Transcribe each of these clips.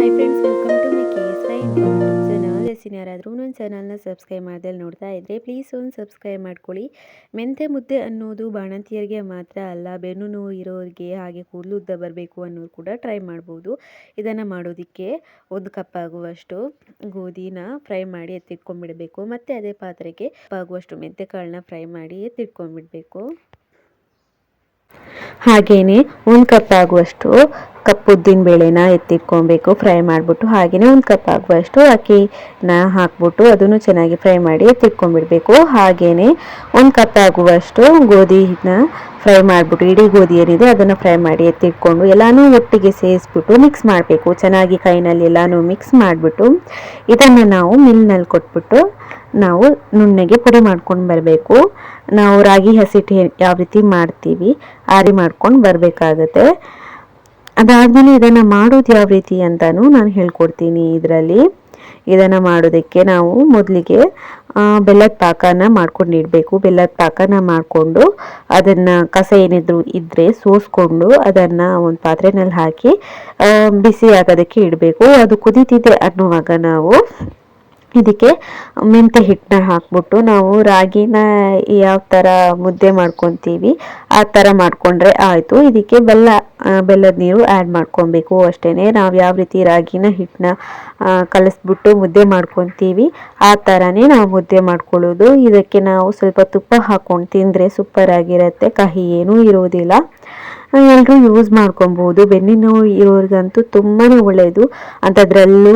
Hi friends, welcome to my KSY YouTube channel. ಯಾರಾದರೂ ನನ್ನ ಚಾನಲ್ನ ಸಬ್ಸ್ಕ್ರೈಬ್ ಮಾಡ್ದೆ ನೋಡ್ತಾ ಇದ್ದರೆ ಪ್ಲೀಸ್ ಒಂದು ಸಬ್ಸ್ಕ್ರೈಬ್ ಮಾಡ್ಕೊಳ್ಳಿ. ಮೆಂತ್ಯ ಮುದ್ದೆ ಅನ್ನೋದು ಬಾಣಂತಿಯರಿಗೆ ಮಾತ್ರ ಅಲ್ಲ, ಬೆನ್ನು ನೋವು ಇರೋರಿಗೆ ಹಾಗೆ ಕೂದಲು ಉದ್ದ ಬರಬೇಕು ಅನ್ನೋರು ಕೂಡ ಟ್ರೈ ಮಾಡ್ಬೋದು. ಇದನ್ನು ಮಾಡೋದಕ್ಕೆ 1 ಕಪ್ ಆಗುವಷ್ಟು ಗೋಧಿನ ಫ್ರೈ ಮಾಡಿ ಎತ್ತಿಟ್ಕೊಂಡ್ಬಿಡಬೇಕು. ಮತ್ತು ಅದೇ ಪಾತ್ರೆಗೆ ಆಗುವಷ್ಟು ಮೆಂತ್ಯ ಕಾಳನ್ನ ಫ್ರೈ ಮಾಡಿ ಎತ್ತಿಟ್ಕೊಂಡ್ಬಿಡಬೇಕು. ಹಾಗೆಯೇ 1 ಕಪ್ ಆಗುವಷ್ಟು ಉದ್ದಿನ ಬೇಳೆನ ಎತ್ತಿಟ್ಕೊಬೇಕು ಫ್ರೈ ಮಾಡಿಬಿಟ್ಟು. ಹಾಗೆಯೇ 1 ಕಪ್ ಆಗುವಷ್ಟು ಅಕ್ಕಿನ ಹಾಕ್ಬಿಟ್ಟು ಅದನ್ನು ಚೆನ್ನಾಗಿ ಫ್ರೈ ಮಾಡಿ ಎತ್ತಿಟ್ಕೊಂಡ್ಬಿಡಬೇಕು. ಹಾಗೆಯೇ 1 ಕಪ್ ಆಗುವಷ್ಟು ಗೋಧಿನ ಫ್ರೈ ಮಾಡಿಬಿಟ್ಟು, ಇಡೀ ಗೋಧಿ ಏನಿದೆ ಅದನ್ನು ಫ್ರೈ ಮಾಡಿ ಎತ್ತಿಟ್ಕೊಂಡು ಎಲ್ಲನೂ ಒಟ್ಟಿಗೆ ಸೇರಿಸ್ಬಿಟ್ಟು ಮಿಕ್ಸ್ ಮಾಡಬೇಕು. ಚೆನ್ನಾಗಿ ಕೈನಲ್ಲಿ ಎಲ್ಲನೂ ಮಿಕ್ಸ್ ಮಾಡಿಬಿಟ್ಟು ಇದನ್ನು ನಾವು ಮಿಲ್ನಲ್ಲಿ ಕೊಟ್ಬಿಟ್ಟು ನಾವು ನುಣ್ಣಗೆ ಪುಡಿ ಮಾಡ್ಕೊಂಡು ಬರಬೇಕು. ನಾವು ರಾಗಿ ಹಸಿಟ್ಟು ಯಾವ ರೀತಿ ಮಾಡ್ತೀವಿ ಆ ರೀತಿ ಮಾಡ್ಕೊಂಡು ಬರಬೇಕಾಗತ್ತೆ. ಅದಾದಮೇಲೆ ಇದನ್ನು ಮಾಡೋದು ಯಾವ ರೀತಿ ಅಂತಲೂ ನಾನು ಹೇಳ್ಕೊಡ್ತೀನಿ. ಇದನ್ನು ಮಾಡೋದಕ್ಕೆ ನಾವು ಮೊದಲಿಗೆ ಬೆಲ್ಲದ ಪಾಕನ ಮಾಡ್ಕೊಂಡಿಡಬೇಕು. ಬೆಲ್ಲದ ಪಾಕನ ಮಾಡಿಕೊಂಡು ಅದನ್ನು ಕಸ ಏನಿದ್ರು ಇದ್ದರೆ ಸೋಸ್ಕೊಂಡು ಅದನ್ನು ಒಂದು ಪಾತ್ರೆನಲ್ಲಿ ಹಾಕಿ ಬಿಸಿ ಆಗೋದಕ್ಕೆ ಇಡಬೇಕು. ಅದು ಕುದೀತಿದೆ ಅನ್ನುವಾಗ ನಾವು ಇದಕ್ಕೆ ಮೆಂತ್ಯ ಹಿಟ್ಟನ್ನ ಹಾಕ್ಬಿಟ್ಟು ನಾವು ರಾಗಿನ ಯಾವ ಥರ ಮುದ್ದೆ ಮಾಡ್ಕೊತೀವಿ ಆ ಥರ ಮಾಡಿಕೊಂಡ್ರೆ ಆಯಿತು. ಇದಕ್ಕೆ ಬೆಲ್ಲದ ನೀರು ಆ್ಯಡ್ ಮಾಡ್ಕೊಬೇಕು ಅಷ್ಟೇ. ನಾವು ಯಾವ ರೀತಿ ರಾಗಿನ ಹಿಟ್ಟನ್ನ ಕಲಿಸ್ಬಿಟ್ಟು ಮುದ್ದೆ ಮಾಡ್ಕೊತೀವಿ ಆ ಥರನೇ ನಾವು ಮುದ್ದೆ ಮಾಡ್ಕೊಳ್ಳೋದು. ಇದಕ್ಕೆ ನಾವು ಸ್ವಲ್ಪ ತುಪ್ಪ ಹಾಕ್ಕೊಂಡು ತಿಂದರೆ ಸೂಪರ್ ಆಗಿರುತ್ತೆ, ಕಹಿ ಏನೂ ಇರೋದಿಲ್ಲ. ಎಲ್ಲರೂ ಯೂಸ್ ಮಾಡ್ಕೊಬೋದು. ಬೆನ್ನಿನ ನೋವು ಇರೋರಿಗಂತೂ ತುಂಬಾ ಒಳ್ಳೆಯದು. ಅಂಥದ್ರಲ್ಲೂ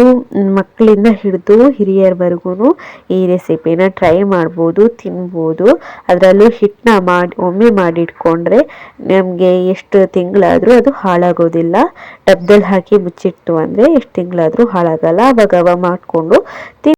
ಮಕ್ಕಳಿಂದ ಹಿಡಿದು ಹಿರಿಯರವರೆಗೂ ಈ ರೆಸಿಪಿನ ಟ್ರೈ ಮಾಡ್ಬೋದು, ತಿನ್ಬೋದು. ಅದರಲ್ಲೂ ಹಿಟ್ಟನ್ನ ಒಮ್ಮೆ ಮಾಡಿಟ್ಕೊಂಡ್ರೆ ನಮಗೆ ಎಷ್ಟು ತಿಂಗಳಾದರೂ ಅದು ಹಾಳಾಗೋದಿಲ್ಲ. ಡಬ್ಬದಲ್ಲಿ ಹಾಕಿ ಮುಚ್ಚಿಟ್ಟು ಅಂದರೆ ಎಷ್ಟು ತಿಂಗಳಾದರೂ ಹಾಳಾಗಲ್ಲ. ಅವಾಗ ಮಾಡಿಕೊಂಡು